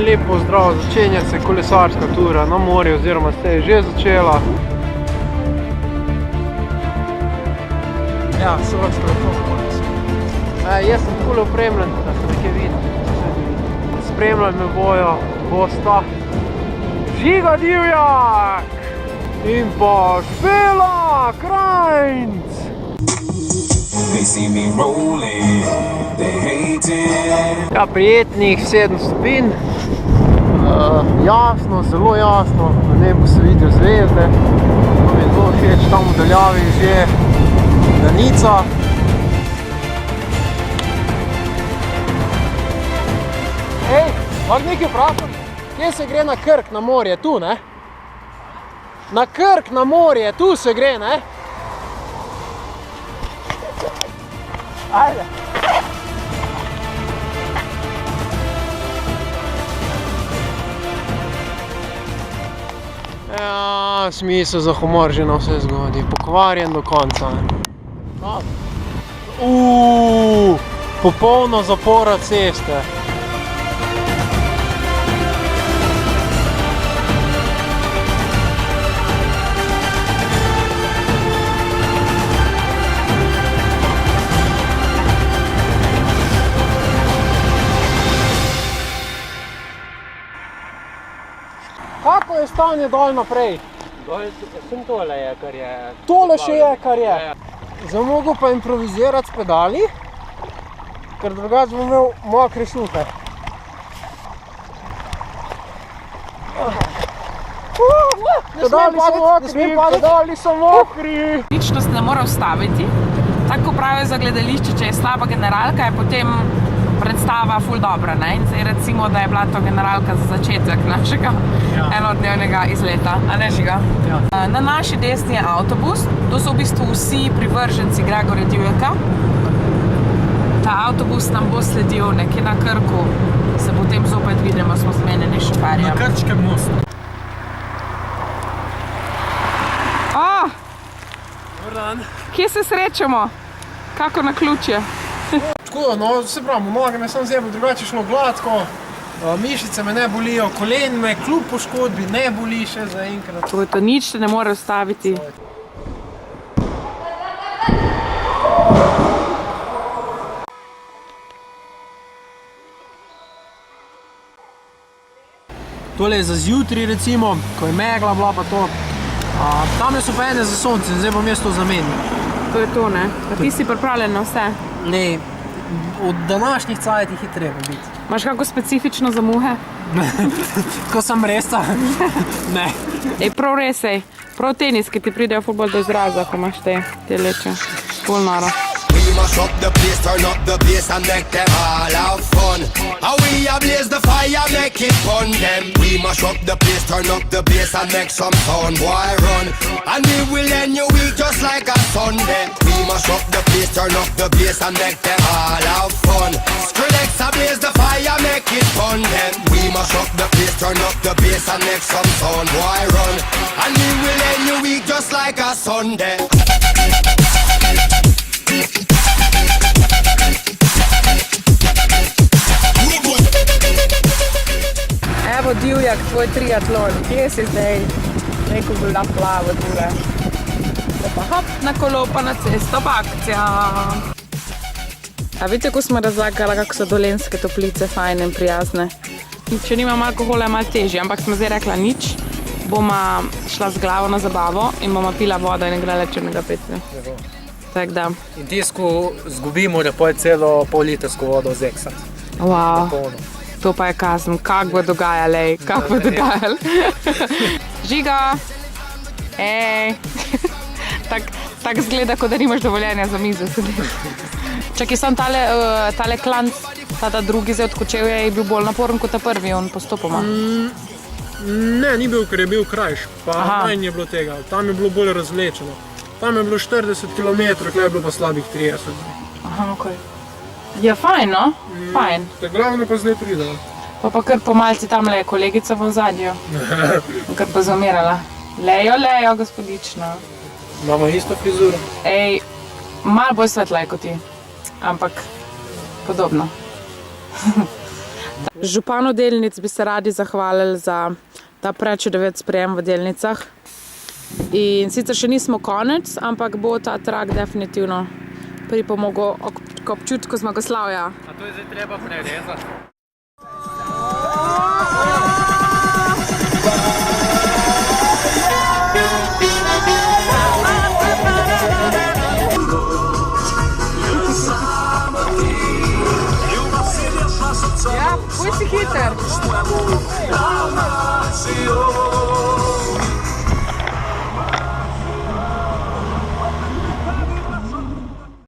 En lep pozdrav, začenja se kolesarska tura na morju, oziroma se je že začela. Ja, Slovensko lepo konec. Jaz sem takole opremljen, da se nekaj vidi. Spremljaj me bosta Žiga Divjak in pa Špela Krajnc. Ja, prijetnih 7 stopinj. Jasno, zelo jasno, na nebu se vidijo zvezde. To mi je zelo všeč, tam v daljavi že danica. Ej, lahko nekaj vprašam? Kje se gre na Krk, na morje? Tu, ne? Na Krk, na morje, tu se gre, ne? Ajde. Ja, smisel za humor že na vse zgodi. Pokvarjen do konca. Popolna zapora ceste. Kako je stanje dol naprej? Sem tole je, kar je... Tole še je, kar je. Zdaj mogo pa improvizirati s pedali, ker drugače bom imel mokre šuhe. Pedali so mokri. Ličnost ne mora ustaviti. Tako pravijo za gledališče, če je slaba generalka, je potem predstava ful dobra, ne? In zdaj recimo, da je bila to generalka za začetek našega enodnevnega izleta. A ne, Žiga? Ja. Na naši desni je avtobus. To so v bistvu vsi privrženci Gregorja Divjaka. Ta avtobus nam bo sledil nekje na Krku. Se potem zopet vidimo, smo zmenjeni šoferjem. Na Krčkem mostu. Dobar dan. Kje se srečamo? Kako na ključje? Tako, no, se pravi, noge me sem zjebal, drugače šlo gladko, mišice me ne bolijo, kolen me kljub poškodbi ne boli še zaenkrat. To nič te ne more ustaviti. Tole je za zjutri recimo, ko je megla bila pa to. Tam so pa ene za sonce, zdaj bom jaz to zamenil. To je to, ne? Pa ti si pripravljen na vse? Ne, od današnjih cajtih je treba biti. Imaš kako specifično za muhe? Ko sem resa? Ne. Ej, prav res, ej. Prav teniski ti pridejo ful bolj do izraza, ko imaš te leče. Ful noro. Mash up the place, turn up the bass and make them all have fun. How we blaze the fire, make it fun them. We mash up the place, turn up the bass and make some sound, boy run. And we will end your week just like a Sunday. We mash up the place, turn up the bass and make them all have fun. Skrillex blaze the fire, make it fun them. We mash up the place, turn up the bass and make some sound, boy run. And we will end your week just like a Sunday. Evo Divjak, tvoj triatlon. Kje si zdaj? Neko bi bila plava tule. Pa hop na kolo, pa na cesto, pa akcija. A vidite, ko smo razlagala, kako so Dolenjske toplice fajne in prijazne. Če nimam alkohola, je malo težje, ampak smo zdaj rekla nič. Boma šla z glavo na zabavo in boma pila vodo in igrala Črnega Petra. Tak da. In tisko zgubimo, da poje celo pol-litrsko vodo zeksati. Wow, to pa je kazen. Kak bo dogajal, ej, kak bo dogajal. Žiga! Ej! Tak zgleda, kot da nimaš dovoljenja za mizo sedeti. Čakaj, sam tale klanc, ta drugi zdaj od Kočevja je bil bolj naporen kot ta prvi, on postopoma. Ne, ni bil, ker je bil krajš, pa manj je bilo tega. Tam je bilo bolj razvlečeno. Tam je bilo 40 km, tukaj je bilo pa slabih 30. Aha, okej. Ja, fajn, no? Fajn. Glavno pa zdaj pride. Pa kar po malci tamle je kolegica v ozadju. Kar pa zaumirala. Lejo, gospodično. Imamo isto frizuro. Ej, malo bolj svetla je kot ti. Ampak podobno. Županu delnic bi se radi zahvalili za ta prečudovit sprejem v delnicah. In sicer še nismo konec, ampak bo ta trak definitivno pripomogel k občutku zmagoslavja. A to je zdaj treba prerezati? Ja, puj si hiter.